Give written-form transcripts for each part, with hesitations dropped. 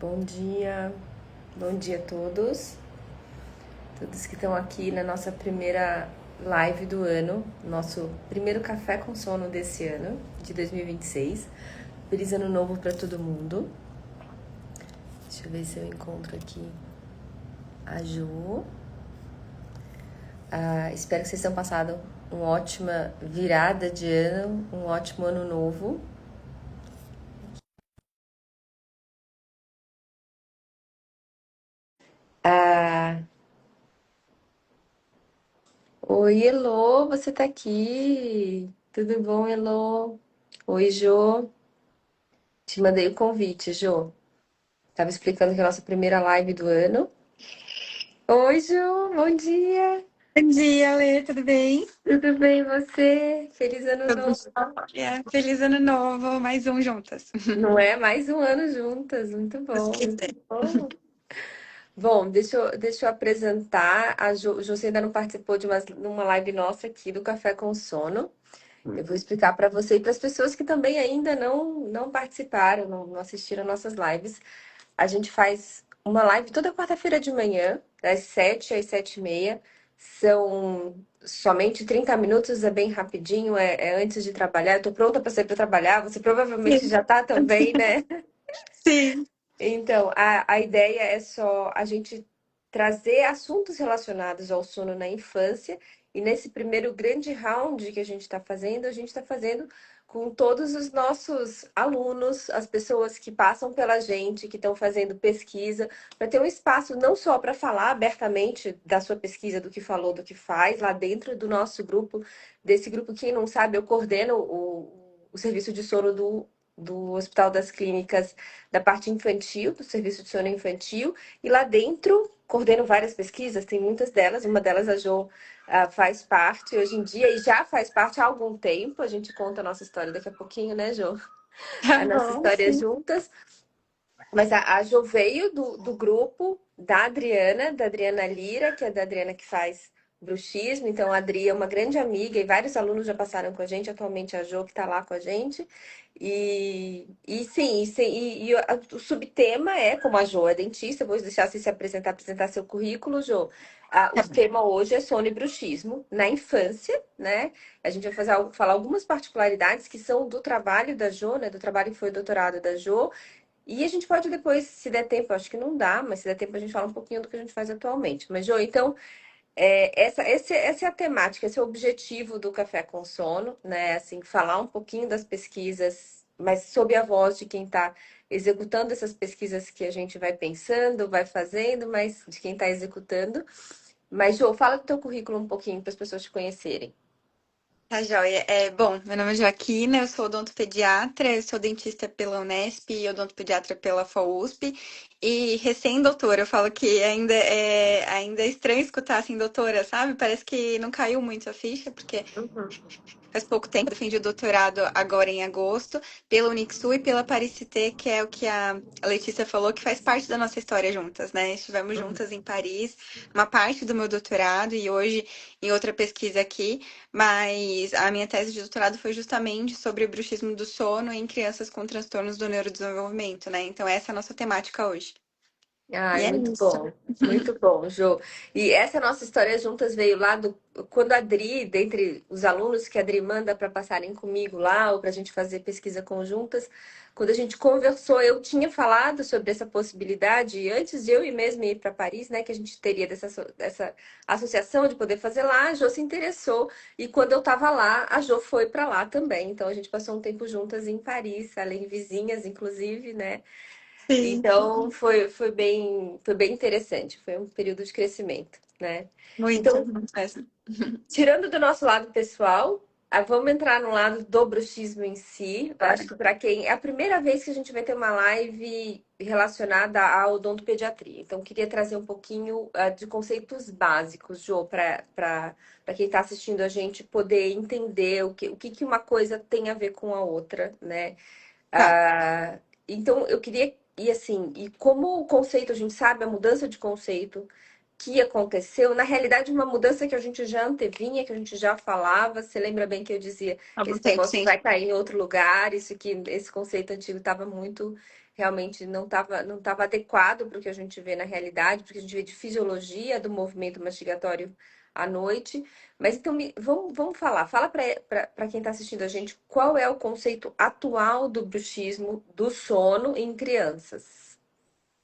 Bom dia a todos que estão aqui na nossa primeira live do ano, nosso primeiro café com sono desse ano, de 2026. Feliz ano novo para todo mundo. Deixa eu ver se eu encontro aqui a Jo. Espero que vocês tenham passado uma ótima virada de ano, um ótimo ano novo. Oi, Elô, você tá aqui? Tudo bom, Elô? Oi, Jô. Te mandei o convite, Jô. Tava explicando que é a nossa primeira live do ano. Oi, Jô, bom dia. Bom dia, Lê, tudo bem? Tudo bem, e você? Feliz ano Tudo novo. jóia. Feliz ano novo, mais um juntas. Não é mais um ano juntas, muito Deus bom, quiser. muito bom. Bom, deixa eu apresentar. A Jo, você ainda não participou de uma live nossa aqui do Café com Sono. Eu vou explicar para você e para as pessoas que também ainda não participaram, não assistiram nossas lives. A gente faz uma live toda quarta-feira de manhã, das 7 às 7h30. São somente 30 minutos, é bem rapidinho, é antes de trabalhar. Eu tô pronta para sair para trabalhar, você provavelmente Sim. já tá também, né? Sim. Então, a ideia é só a gente trazer assuntos relacionados ao sono na infância. E nesse primeiro grande round que a gente está fazendo com todos os nossos alunos, as pessoas que passam pela gente, que estão fazendo pesquisa, para ter um espaço não só para falar abertamente da sua pesquisa, do que falou, do que faz, lá dentro do nosso grupo. Desse grupo, quem não sabe, eu coordeno o serviço de sono do Hospital das Clínicas da parte infantil, do serviço de sono infantil, e lá dentro coordeno várias pesquisas, tem muitas delas, uma delas a Jo faz parte hoje em dia e já faz parte há algum tempo. A gente conta a nossa história daqui a pouquinho, né, Jo? Tá A nossa bom, história sim. juntas. Mas a Jo veio do grupo da Adriana Lira, que é da Adriana que faz bruxismo. Então, a Adri é uma grande amiga e vários alunos já passaram com a gente. Atualmente, a Jo que está lá com a gente. O subtema é, como a Jo é dentista, eu vou deixar você se apresentar seu currículo, Jo. O Tá bom. tema hoje é sono e bruxismo na infância, né? A gente vai falar algumas particularidades que são do trabalho da Jo, né? Do trabalho que foi o doutorado da Jo. E a gente pode depois, se der tempo, acho que não dá, mas se der tempo a gente fala um pouquinho do que a gente faz atualmente. Mas, Jo, então, essa é a temática, esse é o objetivo do Café com Sono, né? Assim, falar um pouquinho das pesquisas, mas sob a voz de quem está executando essas pesquisas que a gente vai pensando, vai fazendo, mas de quem está executando. Mas, Jo, fala do teu currículo um pouquinho para as pessoas te conhecerem. Tá joia. Bom, meu nome é Joaquina, eu sou odontopediatra, eu sou dentista pela Unesp e odontopediatra pela FAUSP. E recém-doutora, eu falo que ainda é estranho escutar assim, doutora, sabe? Parece que não caiu muito a ficha, porque Uhum. faz pouco tempo, eu defendi o doutorado agora em agosto, pela Unixul e pela Paris-Cité, que é o que a Letícia falou, que faz parte da nossa história juntas, né? Estivemos Uhum. juntas em Paris, uma parte do meu doutorado e hoje em outra pesquisa aqui, mas a minha tese de doutorado foi justamente sobre o bruxismo do sono em crianças com transtornos do neurodesenvolvimento, né? Então essa é a nossa temática hoje. E Ai, é isso. muito bom, Jô. E essa nossa história juntas veio lá quando a Adri, dentre os alunos que a Adri manda para passarem comigo lá, ou para a gente fazer pesquisa conjuntas, quando a gente conversou, eu tinha falado sobre essa possibilidade, e antes de eu ir mesmo ir para Paris, né, que a gente teria dessa associação de poder fazer lá, a Jô se interessou, e quando eu estava lá, a Jô foi para lá também. Então a gente passou um tempo juntas em Paris, além vizinhas, inclusive, né? Sim, Então foi bem interessante, foi um período de crescimento, né? muito, Então, muito mesmo. tirando do nosso lado pessoal, vamos entrar no lado do bruxismo em si. Eu acho Bora. que para quem é a primeira vez que a gente vai ter uma live relacionada à odontopediatria. Então, queria trazer um pouquinho de conceitos básicos, Jô, para quem está assistindo a gente poder entender o que uma coisa tem a ver com a outra, né? Tá. Ah, então, eu queria. E assim, e como o conceito, a gente sabe, a mudança de conceito que aconteceu, na realidade, uma mudança que a gente já antevinha, que a gente já falava. Você lembra bem que eu dizia Há que algum esse tempo, negócio sim. vai cair em outro lugar, isso que esse conceito antigo estava muito realmente não tava adequado para o que a gente vê na realidade, porque a gente vê de fisiologia do movimento mastigatório à noite. Mas então vamos falar. Fala para quem está assistindo a gente qual é o conceito atual do bruxismo do sono em crianças.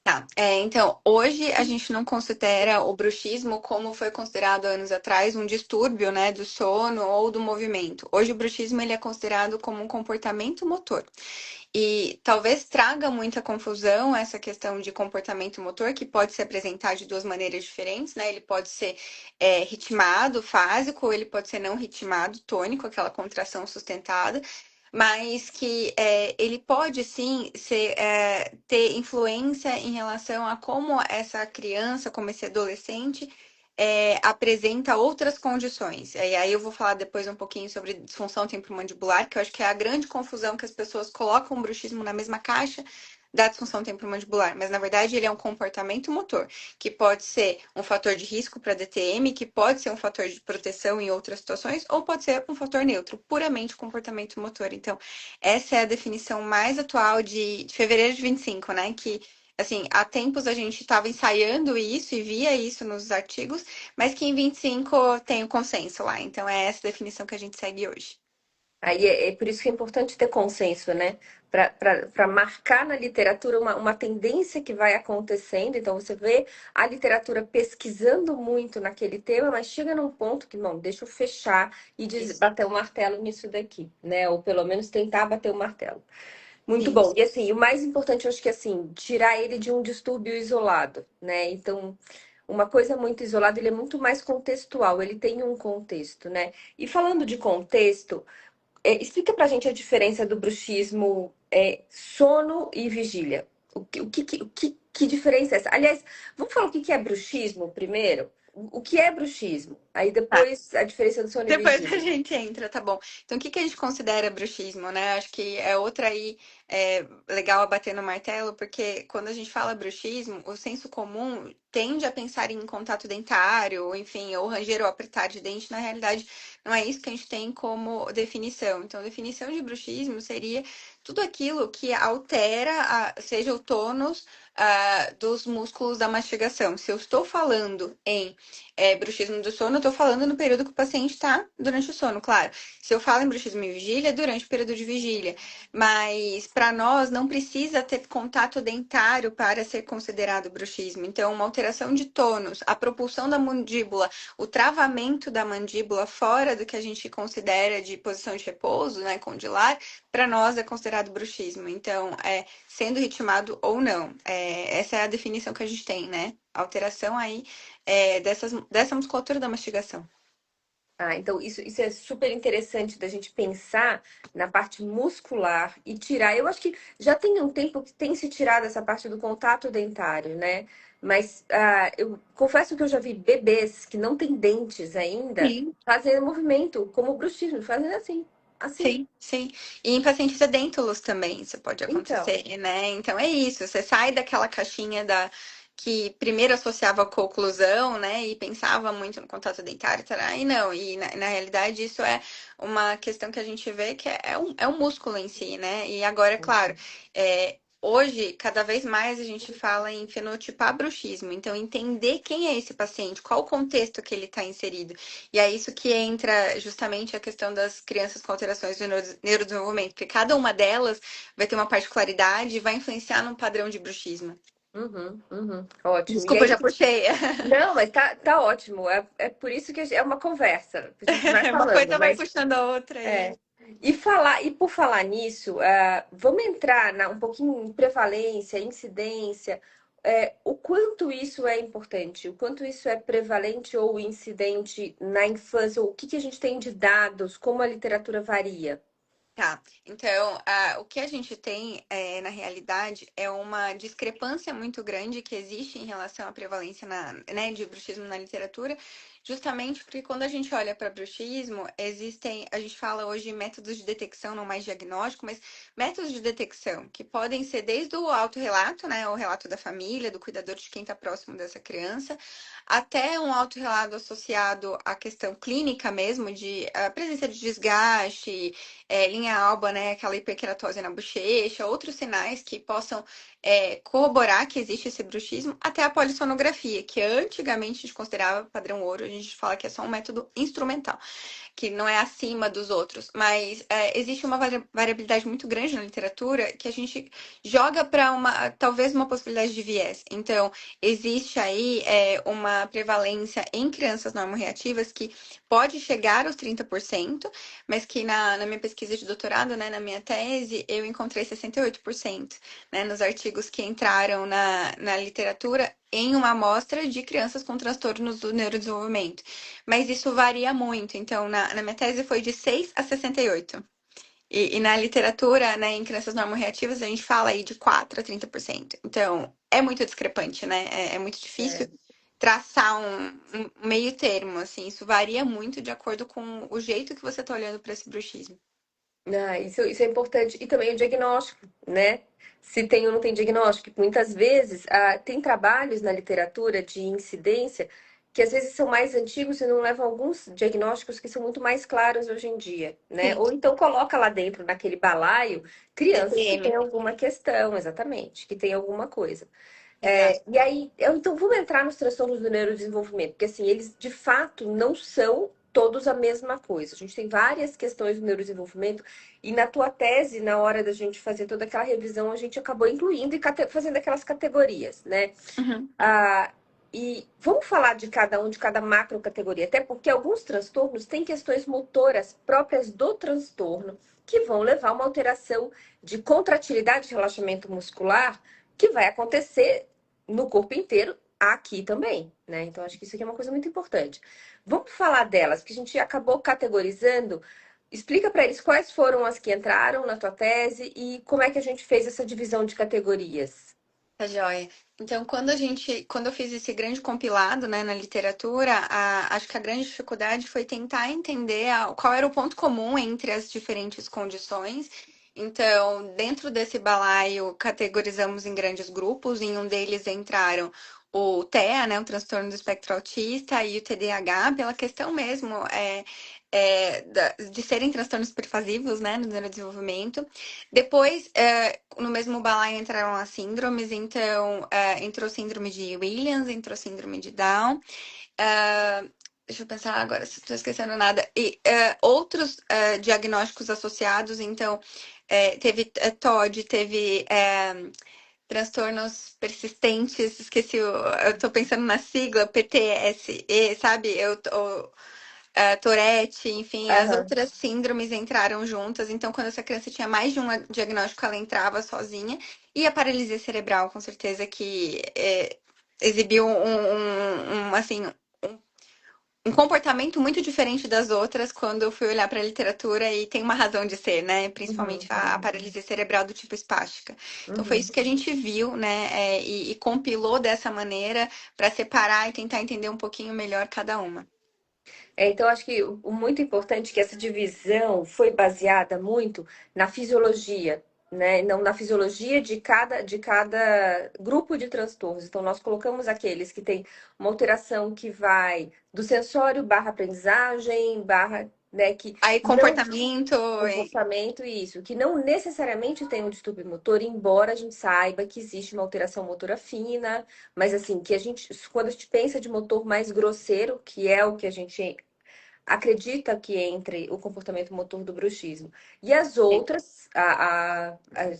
Tá, então, hoje a gente não considera o bruxismo como foi considerado anos atrás um distúrbio, né, do sono ou do movimento. Hoje o bruxismo ele é considerado como um comportamento motor. E talvez traga muita confusão essa questão de comportamento motor, que pode se apresentar de duas maneiras diferentes, né? Ele pode ser ritmado, fásico, ou ele pode ser não ritmado, tônico, aquela contração sustentada, mas que ele pode sim ter influência em relação a como essa criança, como esse adolescente, apresenta outras condições. E aí eu vou falar depois um pouquinho sobre disfunção temporomandibular, que eu acho que é a grande confusão que as pessoas colocam o bruxismo na mesma caixa da disfunção temporomandibular, mas na verdade ele é um comportamento motor, que pode ser um fator de risco para DTM, que pode ser um fator de proteção em outras situações, ou pode ser um fator neutro, puramente comportamento motor. Então, essa é a definição mais atual de fevereiro de 25, né? Que assim, há tempos a gente estava ensaiando isso e via isso nos artigos, mas que em 25 tem o consenso lá. Então é essa definição que a gente segue hoje. Aí é por isso que é importante ter consenso, né? Para marcar na literatura uma tendência que vai acontecendo. Então, você vê a literatura pesquisando muito naquele tema, mas chega num ponto que, não, deixa eu fechar e Isso. bater o martelo nisso daqui, né? Ou pelo menos tentar bater o martelo. Muito bom. Isso. E assim, o mais importante, eu acho que assim, tirar ele de um distúrbio isolado, né? Então, uma coisa muito isolada, ele é muito mais contextual, ele tem um contexto, né? E falando de contexto, explica pra gente a diferença do bruxismo, sono e vigília. Que diferença é essa? Aliás, vamos falar o que é bruxismo primeiro? O que é bruxismo? Aí Tá. depois a diferença do sono e Depois a vigília. gente entra, tá bom. Então, o que que a gente considera bruxismo, né? Acho que é outra aí legal a bater no martelo, porque quando a gente fala bruxismo, o senso comum tende a pensar em contato dentário, ou enfim, ou ranger ou apertar de dente. Na realidade, não é isso que a gente tem como definição. Então, a definição de bruxismo seria tudo aquilo que altera, seja o tônus, dos músculos da mastigação. Se eu estou falando em bruxismo do sono, eu tô falando no período que o paciente tá durante o sono, claro. Se eu falo em bruxismo em vigília, é durante o período de vigília. Mas para nós não precisa ter contato dentário para ser considerado bruxismo. Então, uma alteração de tônus, a propulsão da mandíbula, o travamento da mandíbula fora do que a gente considera de posição de repouso, né, condilar, para nós é considerado bruxismo. Então, sendo ritmado ou não. Essa é a definição que a gente tem, né? Alteração aí dessa musculatura da mastigação. Ah, então isso é super interessante da gente pensar na parte muscular e tirar. Eu acho que já tem um tempo que tem se tirado essa parte do contato dentário, né? Mas eu confesso que eu já vi bebês que não têm dentes ainda Sim, fazendo movimento, como o bruxismo, fazendo assim, assim. sim, sim. E em pacientes edêntulos também isso pode Então, acontecer, né? Então é isso, você sai daquela caixinha que primeiro associava com oclusão, né? E pensava muito no contato dentário, tará, e não. E na realidade isso é uma questão que a gente vê que é um músculo em si, né? E agora, é claro, hoje, cada vez mais a gente fala em fenotipar bruxismo. Então, entender quem é esse paciente, qual o contexto que ele está inserido. E é isso que entra justamente a questão das crianças com alterações do neurodesenvolvimento, porque cada uma delas vai ter uma particularidade e vai influenciar num padrão de bruxismo. uhum, uhum, ótimo. E Desculpa, aí, já puxei. não, mas tá ótimo. É por isso que é uma conversa. A gente vai Uma falando, coisa vai mas puxando a outra é. aí. E por falar nisso, vamos entrar um pouquinho em prevalência, incidência, o quanto isso é importante, o quanto isso é prevalente ou incidente na infância, o que a gente tem de dados, como a literatura varia. Tá, então, o que a gente tem na realidade é uma discrepância muito grande que existe em relação à prevalência de bruxismo na literatura, Justamente porque quando a gente olha para bruxismo, existem, a gente fala hoje métodos de detecção, não mais diagnóstico, mas métodos de detecção, que podem ser desde o autorrelato, né, o relato da família, do cuidador de quem está próximo dessa criança, até um autorrelato associado à questão clínica mesmo, de presença de desgaste, linha alba, né, aquela hiperqueratose na bochecha, outros sinais que possam corroborar que existe esse bruxismo, até a polissonografia, que antigamente a gente considerava padrão ouro, a gente fala que é só um método instrumental, que não é acima dos outros, mas existe uma variabilidade muito grande na literatura que a gente joga para uma, talvez uma possibilidade de viés. Então, existe aí uma prevalência em crianças normoreativas que pode chegar aos 30%, mas que na minha pesquisa de doutorado, né, na minha tese, eu encontrei 68%, né, nos artigos que entraram na literatura em uma amostra de crianças com transtornos do neurodesenvolvimento. Mas isso varia muito. Então, na minha tese foi de 6 a 68. E na literatura, né, em crianças normoreativas, a gente fala aí de 4 a 30%. Então, é muito discrepante, né? É muito difícil É. traçar um meio termo, assim. Isso varia muito de acordo com o jeito que você está olhando para esse bruxismo. Ah, isso é importante. E também o diagnóstico, né? Se tem ou não tem diagnóstico. Muitas vezes, tem trabalhos na literatura de incidência que às vezes são mais antigos e não levam alguns diagnósticos que são muito mais claros hoje em dia, né? Sim, Ou então coloca lá dentro, naquele balaio, crianças que têm TPM. alguma questão, exatamente, que têm alguma coisa. Exato. E aí, então vamos entrar nos transtornos do neurodesenvolvimento, porque assim, eles de fato não são todos a mesma coisa. A gente tem várias questões do neurodesenvolvimento, e na tua tese, na hora da gente fazer toda aquela revisão, a gente acabou incluindo e fazendo aquelas categorias, né? Uhum. Ah, e vamos falar de cada um, de cada macro categoria, até porque alguns transtornos têm questões motoras próprias do transtorno, que vão levar a uma alteração de contratilidade de relaxamento muscular, que vai acontecer no corpo inteiro, aqui também, né? Então, acho que isso aqui é uma coisa muito importante. Vamos falar delas, porque a gente acabou categorizando. Explica para eles quais foram as que entraram na tua tese e como é que a gente fez essa divisão de categorias. Tá joia. Então, quando eu fiz esse grande compilado, né, na literatura, acho que a grande dificuldade foi tentar entender qual era o ponto comum entre as diferentes condições. Então, dentro desse balaio, categorizamos em grandes grupos. Em um deles entraram o TEA, né, o transtorno do espectro autista, e o TDAH, pela questão mesmo de serem transtornos pervasivos, né, no neurodesenvolvimento. Depois, no mesmo balaio entraram as síndromes, então entrou síndrome de Williams, entrou síndrome de Down. Deixa eu pensar agora se estou esquecendo nada. E outros diagnósticos associados, então teve TOD, teve transtornos persistentes, esqueci, eu tô pensando na sigla, PTSE, sabe? Tourette, enfim, as Aham. outras síndromes entraram juntas. Então, quando essa criança tinha mais de um diagnóstico, ela entrava sozinha. E a paralisia cerebral, com certeza, que exibiu assim, um comportamento muito diferente das outras quando eu fui olhar para a literatura e tem uma razão de ser, né? Principalmente Uhum. a paralisia cerebral do tipo espástica. Então foi Uhum. isso que a gente viu, né? E compilou dessa maneira para separar e tentar entender um pouquinho melhor cada uma. Então, acho que o muito importante é que essa divisão foi baseada muito na fisiologia, né? Não na fisiologia de cada grupo de transtornos. Então, nós colocamos aqueles que têm uma alteração que vai do sensório barra aprendizagem, barra, né, que Aí não comportamento. comportamento e isso, que não necessariamente tem um distúrbio motor, embora a gente saiba que existe uma alteração motora fina, mas assim, que a gente, quando a gente pensa de motor mais grosseiro, que é o que a gente acredita que entre o comportamento motor do bruxismo. E as outras,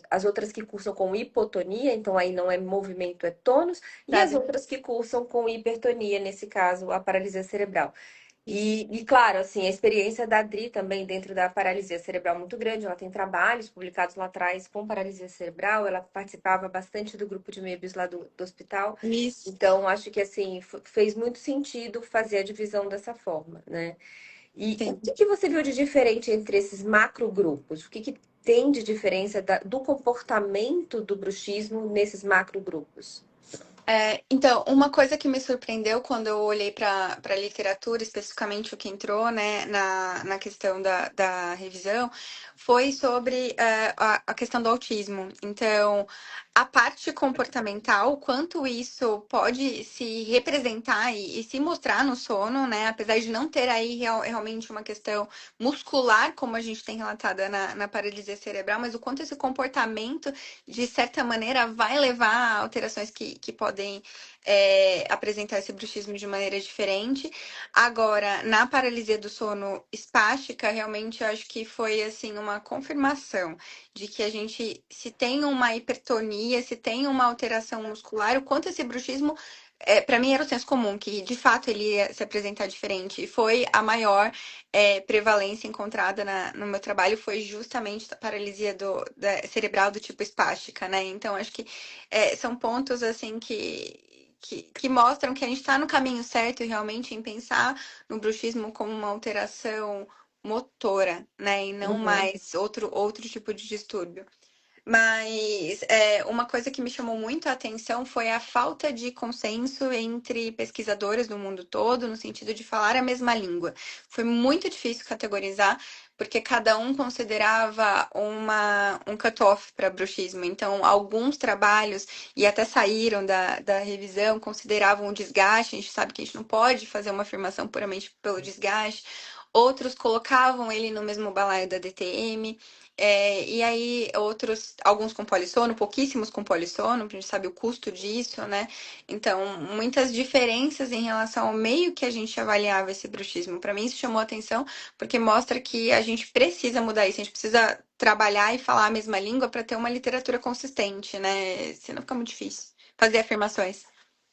as outras que cursam com hipotonia, então aí não é movimento, é tônus, e as Sabe? outras que cursam com hipertonia, nesse caso, a paralisia cerebral. Isso. Claro, assim, a experiência da Dri também dentro da paralisia cerebral é muito grande. Ela tem trabalhos publicados lá atrás com paralisia cerebral. Ela participava bastante do grupo de MEBs lá do hospital. Isso. Então, acho que, assim, fez muito sentido fazer a divisão dessa forma, né? E o Sim. que que você viu de diferente entre esses macrogrupos? O que que tem de diferença do comportamento do bruxismo nesses macrogrupos? Então, uma coisa que me surpreendeu quando eu olhei para a literatura, especificamente o que entrou, né, na questão da revisão, foi sobre a questão do autismo. Então, a parte comportamental, quanto isso pode se representar e se mostrar no sono, né, apesar de não ter aí realmente uma questão muscular, como a gente tem relatada na paralisia cerebral, mas o quanto esse comportamento de certa maneira, vai levar a alterações que podem apresentar esse bruxismo de maneira diferente. Agora, na paralisia do sono espástica, realmente eu acho que foi assim uma confirmação de que a gente, se tem uma hipertonia, se tem uma alteração muscular, o quanto esse bruxismo para mim era o senso comum, que de fato ele ia se apresentar diferente. E foi a maior prevalência encontrada no meu trabalho, foi justamente a paralisia cerebral do tipo espástica, né? Então, acho que são pontos assim que mostram que a gente está no caminho certo realmente em pensar no bruxismo como uma alteração motora, né? E não Uhum. mais outro tipo de distúrbio. Mas uma coisa que me chamou muito a atenção foi a falta de consenso entre pesquisadores do mundo todo, no sentido de falar a mesma língua. Foi muito difícil categorizar, porque cada um considerava um cutoff para bruxismo. Então, alguns trabalhos, e até saíram da revisão, consideravam o desgaste. A gente sabe que a gente não pode fazer uma afirmação puramente pelo desgaste. Outros colocavam ele no mesmo balaio da DTM. E aí, alguns com polissono, pouquíssimos com polissono, a gente sabe o custo disso, né? Então, muitas diferenças em relação ao meio que a gente avaliava esse bruxismo. Para mim, isso chamou atenção, porque mostra que a gente precisa mudar isso, a gente precisa trabalhar e falar a mesma língua para ter uma literatura consistente, né? Senão fica muito difícil fazer afirmações.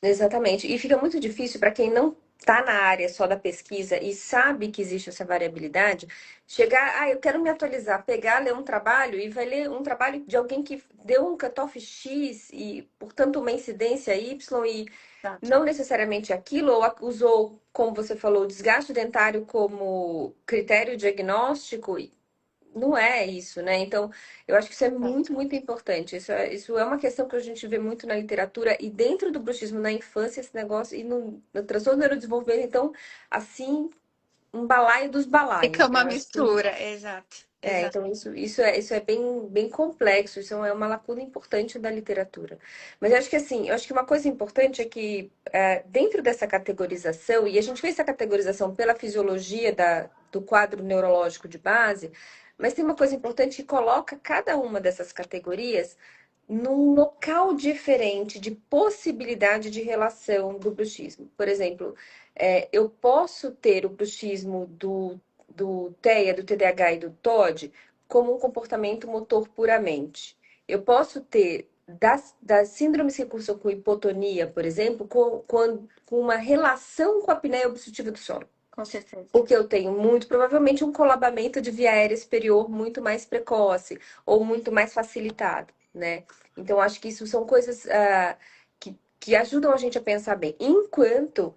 Exatamente. E fica muito difícil para quem não está na área só da pesquisa e sabe que existe essa variabilidade, chegar, eu quero me atualizar, pegar, ler um trabalho e vai ler um trabalho de alguém que deu um cutoff X e, portanto, uma incidência Y e Exato. não necessariamente aquilo, ou usou, como você falou, o desgaste dentário como critério diagnóstico. Não é isso, né? Então, eu acho que isso é muito, muito importante. Isso é uma questão que a gente vê muito na literatura e dentro do bruxismo na infância, esse negócio, e no transtorno do neurodesenvolvimento, então, assim, um balaio dos Fica balaios, né? uma Eu acho que mistura, exato. Exato. então isso é bem, bem complexo, isso é uma lacuna importante da literatura. Mas eu acho que assim, eu acho que uma coisa importante é que dentro dessa categorização, e a gente fez essa categorização pela fisiologia do quadro neurológico de base, mas tem uma coisa importante que coloca cada uma dessas categorias num local diferente de possibilidade de relação do bruxismo. Por exemplo, eu posso ter o bruxismo do TEA, do TDAH e do TOD como um comportamento motor puramente. Eu posso ter das síndromes que cursam com hipotonia, por exemplo, com uma relação com a apneia obstrutiva do sono. Com certeza. Porque eu tenho muito provavelmente um colabamento de via aérea superior muito mais precoce ou muito mais facilitado, né? Então, acho que isso são coisas que ajudam a gente a pensar bem. Enquanto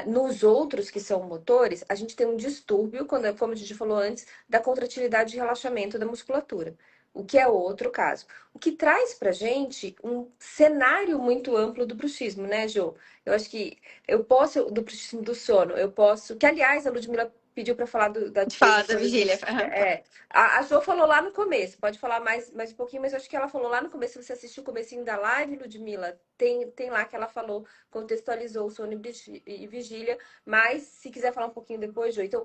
nos outros que são motores, a gente tem um distúrbio, como a gente falou antes, da contratilidade e relaxamento da musculatura. O que é outro caso. O que traz pra gente um cenário muito amplo do bruxismo, né, Jo? Eu acho que eu posso, do bruxismo do sono, eu posso. Que, aliás, a Ludmilla pediu para falar da Fala da definição vigília. de. A Jo falou lá no começo, pode falar mais um pouquinho, mas eu acho que ela falou lá no começo, se você assistiu o comecinho da live, Ludmilla, tem lá que ela falou, contextualizou o sono e vigília, mas se quiser falar um pouquinho depois, Jo. Então,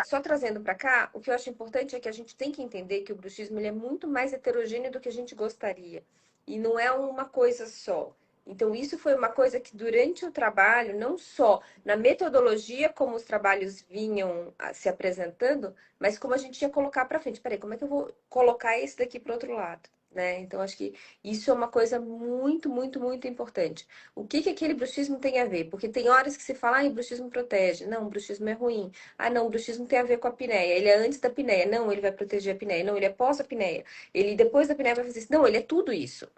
só trazendo para cá, o que eu acho importante é que a gente tem que entender que o bruxismo ele é muito mais heterogêneo do que a gente gostaria. E não é uma coisa só. Então, isso foi uma coisa que durante o trabalho, não só na metodologia, como os trabalhos vinham se apresentando, mas como a gente ia colocar para frente. Peraí, como é que eu vou colocar esse daqui para outro lado? Né? Então, acho que isso é uma coisa muito, muito, muito importante. O que aquele bruxismo tem a ver? Porque tem horas que se fala, o bruxismo protege. Não, o bruxismo é ruim. Não, o bruxismo tem a ver com a apneia. Ele é antes da apneia. Não, ele vai proteger a apneia. Não, ele é pós-apneia. Ele depois da apneia vai fazer isso. Não, ele é tudo isso.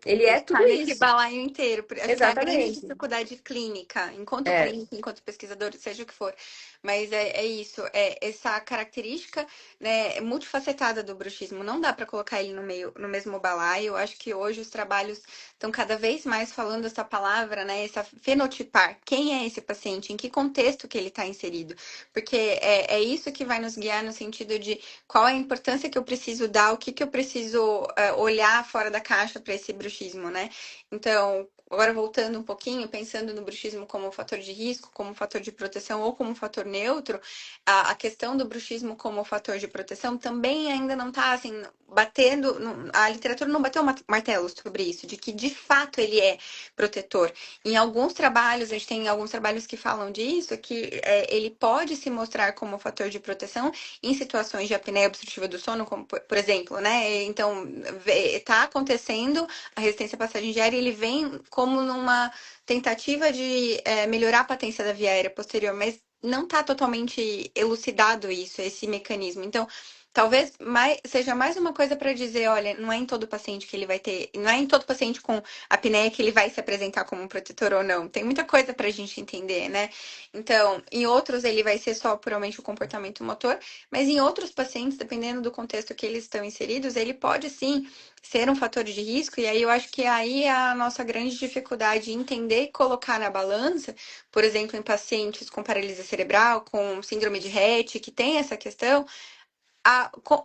Ele é Ele tá tudo nesse isso. balaio inteiro. Acho que é a grande Exatamente. dificuldade clínica, enquanto É, clínico, enquanto pesquisador, seja o que for. Mas é isso, é essa característica, né, multifacetada do bruxismo. Não dá para colocar ele no mesmo balaio. Eu acho que hoje os trabalhos estão cada vez mais falando essa palavra, né, essa fenotipar. Quem é esse paciente? Em que contexto que ele está inserido? Porque é isso que vai nos guiar no sentido de qual é a importância que eu preciso dar, o que que eu preciso olhar fora da caixa para esse bruxismo, né? Então, agora voltando um pouquinho, pensando no bruxismo como fator de risco, como fator de proteção ou como fator neutro, a questão do bruxismo como fator de proteção também ainda não está assim batendo, a literatura não bateu martelo sobre isso, de que de fato ele é protetor. Em alguns trabalhos, a gente tem alguns trabalhos que falam disso, que ele pode se mostrar como fator de proteção em situações de apneia obstrutiva do sono, como por exemplo, né? Então, está acontecendo a resistência à passagem de ar, e ele vem como numa tentativa de melhorar a patência da via aérea posterior, mas não está totalmente elucidado isso, esse mecanismo. Então, talvez seja mais uma coisa para dizer, olha, não é em todo paciente que ele vai ter, não é em todo paciente com apneia que ele vai se apresentar como um protetor ou não. Tem muita coisa para a gente entender, né? Então, em outros ele vai ser só puramente o comportamento motor, mas em outros pacientes, dependendo do contexto que eles estão inseridos, ele pode sim ser um fator de risco, e aí eu acho que aí é a nossa grande dificuldade em entender e colocar na balança, por exemplo, em pacientes com paralisia cerebral, com síndrome de Rett, que tem essa questão,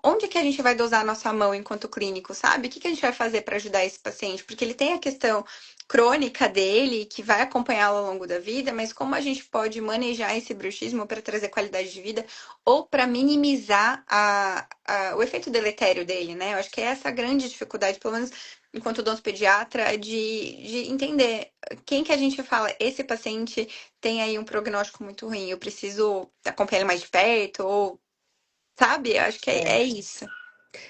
onde que a gente vai dosar a nossa mão enquanto clínico, sabe? O que que a gente vai fazer para ajudar esse paciente? Porque ele tem a questão crônica dele, que vai acompanhá-lo ao longo da vida, mas como a gente pode manejar esse bruxismo para trazer qualidade de vida ou para minimizar o efeito deletério dele, né? Eu acho que é essa a grande dificuldade, pelo menos enquanto odontopediatra, de entender quem que a gente fala, esse paciente tem aí um prognóstico muito ruim, eu preciso acompanhar ele mais de perto, ou sabe? Eu acho que é. é isso.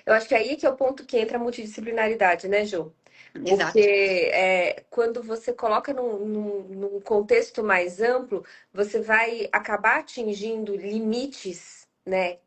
Eu acho que aí que é o ponto que entra a multidisciplinaridade, né, Jô? Porque Exato. quando você coloca num contexto mais amplo, você vai acabar atingindo limites, né,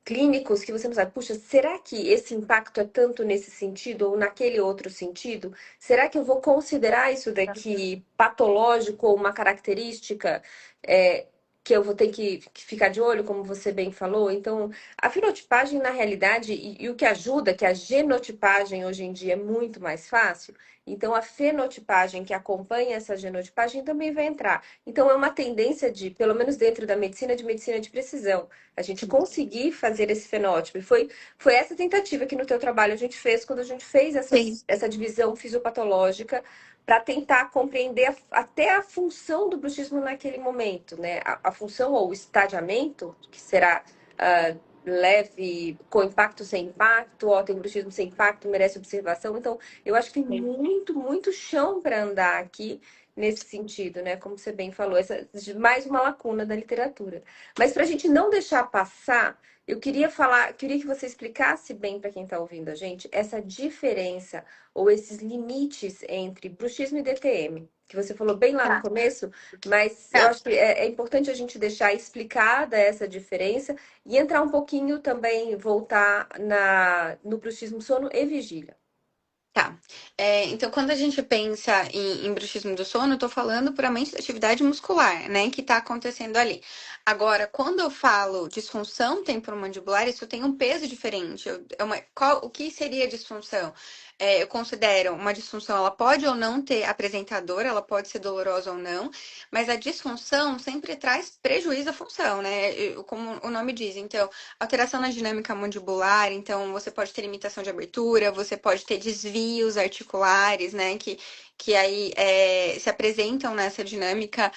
clínicos que você não sabe, puxa, será que esse impacto é tanto nesse sentido ou naquele outro sentido? Será que eu vou considerar isso daqui patológico ou uma característica é, que eu vou ter que ficar de olho, como você bem falou? Então, a fenotipagem, na realidade, e o que ajuda, que a genotipagem hoje em dia é muito mais fácil, então a fenotipagem que acompanha essa genotipagem também vai entrar. Então, é uma tendência de, pelo menos dentro da medicina de precisão, a gente conseguir fazer esse fenótipo. E foi essa tentativa que no teu trabalho a gente fez quando a gente fez Sim, essa divisão fisiopatológica para tentar compreender até a função do bruxismo naquele momento, né? A função ou o estadiamento, que será leve, com impacto, sem impacto, ó, tem bruxismo sem impacto, merece observação. Então, eu acho que tem sim. muito chão para andar aqui nesse sentido, né? Como você bem falou, essa mais uma lacuna da literatura. Mas para a gente não deixar passar, eu queria falar, queria que você explicasse bem para quem está ouvindo a gente essa diferença ou esses limites entre bruxismo e DTM, que você falou bem lá no Tá, começo, mas eu tá. acho que é importante a gente deixar explicada essa diferença e entrar um pouquinho também, voltar no bruxismo sono e vigília. Tá. Então, quando a gente pensa em bruxismo do sono, eu tô falando puramente da atividade muscular, né, que tá acontecendo ali. Agora, quando eu falo disfunção temporomandibular, isso tem um peso diferente. O que seria disfunção? Eu considero uma disfunção, ela pode ou não ter apresentador, ela pode ser dolorosa ou não, mas a disfunção sempre traz prejuízo à função, né? Como o nome diz. Então, alteração na dinâmica mandibular, então você pode ter limitação de abertura, você pode ter desvios articulares, né? Que aí se apresentam nessa dinâmica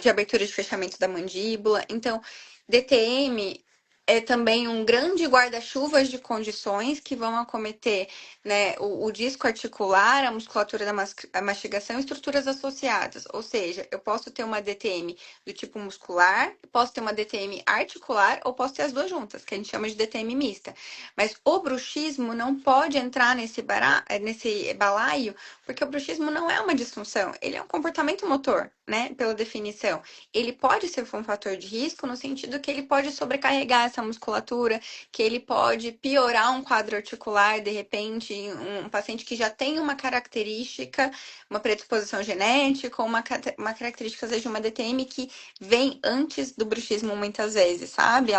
de abertura e de fechamento da mandíbula. Então, DTM é também um grande guarda-chuvas de condições que vão acometer, né, o disco articular, a musculatura da a mastigação e estruturas associadas. Ou seja, eu posso ter uma DTM do tipo muscular, posso ter uma DTM articular ou posso ter as duas juntas, que a gente chama de DTM mista. Mas o bruxismo não pode entrar nesse balaio, porque o bruxismo não é uma disfunção, ele é um comportamento motor, né, pela definição. Ele pode ser um fator de risco no sentido que ele pode sobrecarregar essa musculatura, que ele pode piorar um quadro articular, de repente, um paciente que já tem uma característica, uma predisposição genética, ou uma característica, às vezes, de uma DTM que vem antes do bruxismo muitas vezes, sabe?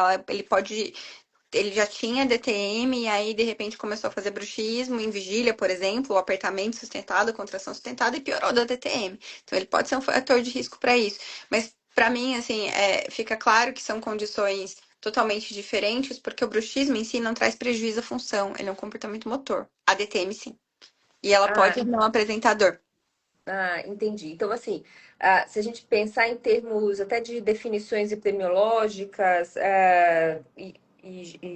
Ele já tinha DTM e aí de repente começou a fazer bruxismo em vigília, por exemplo, o apertamento sustentado, contração sustentada e piorou da DTM. Então ele pode ser um fator de risco para isso. Mas para mim, assim, fica claro que são condições totalmente diferentes, porque o bruxismo em si não traz prejuízo à função, ele é um comportamento motor. A DTM sim. E ela pode Ah, não apresentar dor. entendi. Então, assim, se a gente pensar em termos até de definições epidemiológicas, e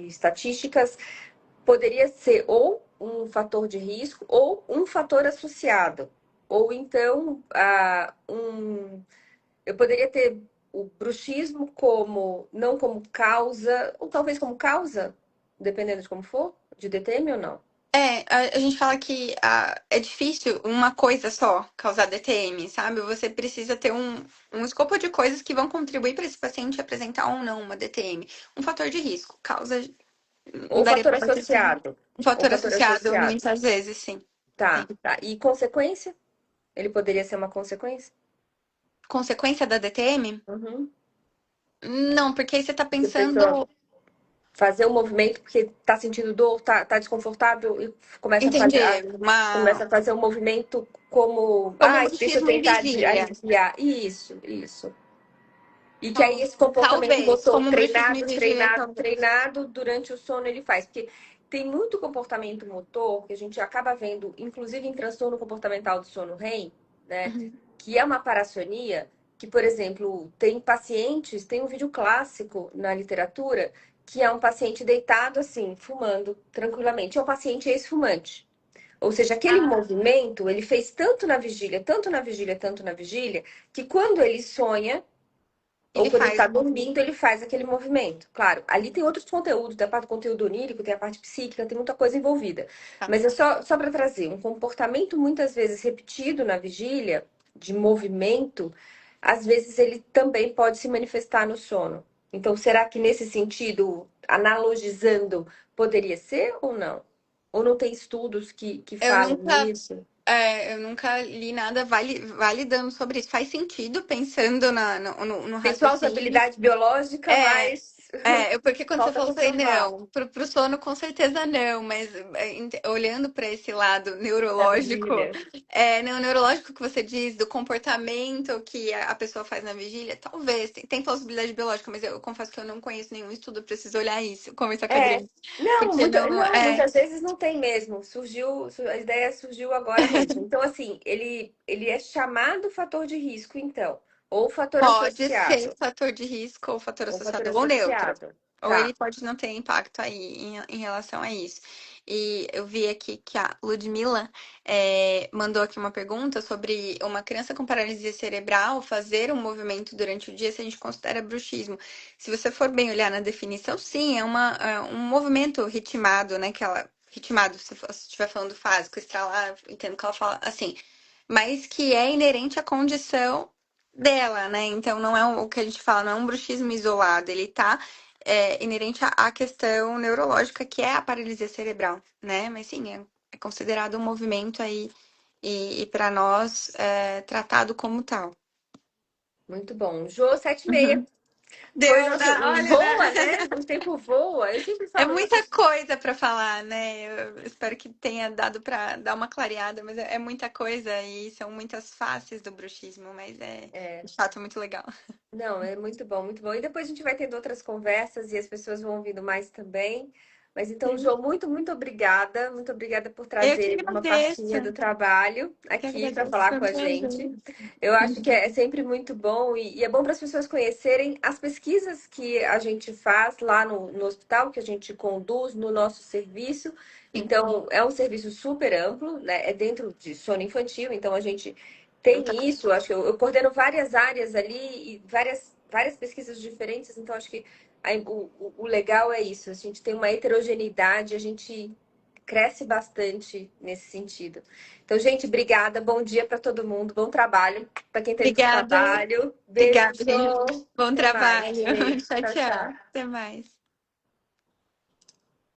estatísticas, poderia ser ou um fator de risco ou um fator associado. Ou então, eu poderia ter o bruxismo como, não como causa, ou talvez como causa, dependendo de como for, de DTM ou não. A gente fala que é difícil uma coisa só causar DTM, sabe? Você precisa ter um escopo de coisas que vão contribuir para esse paciente apresentar ou não uma DTM. Um fator de risco, causa, não Ou daria fator para fazer associado. um Ou fator fator associado associado. muitas vezes, sim. Sim. Tá, tá. E consequência? Ele poderia ser uma consequência? Consequência da DTM? Uhum. Não, porque aí você está Se a pessoa pensando. fazer um movimento porque tá sentindo dor, tá desconfortável e começa a fazer, Entender, começa a fazer um movimento como, como deixa eu bruxismo em tentar vigília. aliviar. Isso. E que aí esse comportamento Talvez, motor como um bruxismo em treinado, vigília, treinado, talvez. treinado, durante o sono ele faz. Porque tem muito comportamento motor que a gente acaba vendo, inclusive em transtorno comportamental do sono REM, né? Uhum. Que é uma parassonia, que, por exemplo, tem pacientes, tem um vídeo clássico na literatura, que é um paciente deitado assim, fumando tranquilamente. É um paciente ex-fumante. Ou seja, aquele movimento ele fez tanto na vigília, tanto na vigília, tanto na vigília, que quando ele sonha, ou Ele quando ele faz está o movimento. dormindo, ele faz aquele movimento. Claro, ali tem outros conteúdos, tem a parte do conteúdo onírico, tem a parte psíquica, tem muita coisa envolvida. Tá. Mas é só para trazer um comportamento muitas vezes repetido na vigília, de movimento, às vezes ele também pode se manifestar no sono. Então, será que nesse sentido, analogizando, poderia ser ou não? Ou não tem estudos que Eu falam nunca isso? Eu nunca li nada validando sobre isso. Faz sentido pensando no Tem raciocínio. plausibilidade biológica, É, mas porque quando você falta falou, eu falei, comprovar. não, pro sono com certeza não, mas olhando para esse lado Da neurológico, vigília. não, neurológico que você diz, do comportamento que a pessoa faz na vigília, talvez, tem plausibilidade biológica, mas eu confesso que eu não conheço nenhum estudo, eu preciso olhar isso, conversar com a É, Adriana, não, porque não, muitas vezes não tem mesmo. A ideia surgiu agora mesmo. Então, assim, ele é chamado fator de risco, então, ou fator pode ser associado, fator de risco ou fator ou fator associado ou neutro. associado. Ou ele Tá. pode não ter impacto aí em relação a isso. E eu vi aqui que a Ludmilla mandou aqui uma pergunta sobre uma criança com paralisia cerebral fazer um movimento durante o dia se a gente considera bruxismo. Se você for bem olhar na definição, sim, é um movimento ritmado, né? Ritmado, se estiver falando fásico, estralar, entendo que ela fala assim, mas que é inerente à condição dela, né? Então não é o que a gente fala, não é um bruxismo isolado, ele tá inerente à questão neurológica, que é a paralisia cerebral, né? Mas sim, é considerado um movimento aí e para nós tratado como tal. Muito bom. Jô, 7h30. Uhum. Foi Deu, nosso. olha, Voa, né? O tempo voa. Eu sempre é falo muita isso. coisa para falar, né? Eu espero que tenha dado para dar uma clareada, mas é muita coisa e são muitas faces do bruxismo, mas é É. de fato muito legal. Não, é muito bom, muito bom. E depois a gente vai tendo outras conversas e as pessoas vão ouvindo mais também. Mas então, Sim. João, muito obrigada. Muito obrigada por Eu que trazer uma agradeço, partinha do trabalho que aqui para agradeço, falar foi com um a gente. prazer. Eu acho que é sempre muito bom e é bom para as pessoas conhecerem as pesquisas que a gente faz lá no hospital, que a gente conduz no nosso serviço. Sim. Então, é um serviço super amplo, né? É dentro de sono infantil, então a gente tem Muita coisa. isso, acho que eu coordeno várias áreas ali e várias pesquisas diferentes, então acho que o legal é isso, a gente tem uma heterogeneidade, a gente cresce bastante nesse sentido. Então, gente, obrigada, bom dia para todo mundo, bom trabalho para quem está indo para o Obrigada. trabalho. Beijo, Obrigada, Jô. gente. Bom Até mais. trabalho. Beijo. Tchau, Tchau, tchau. tchau. Até mais.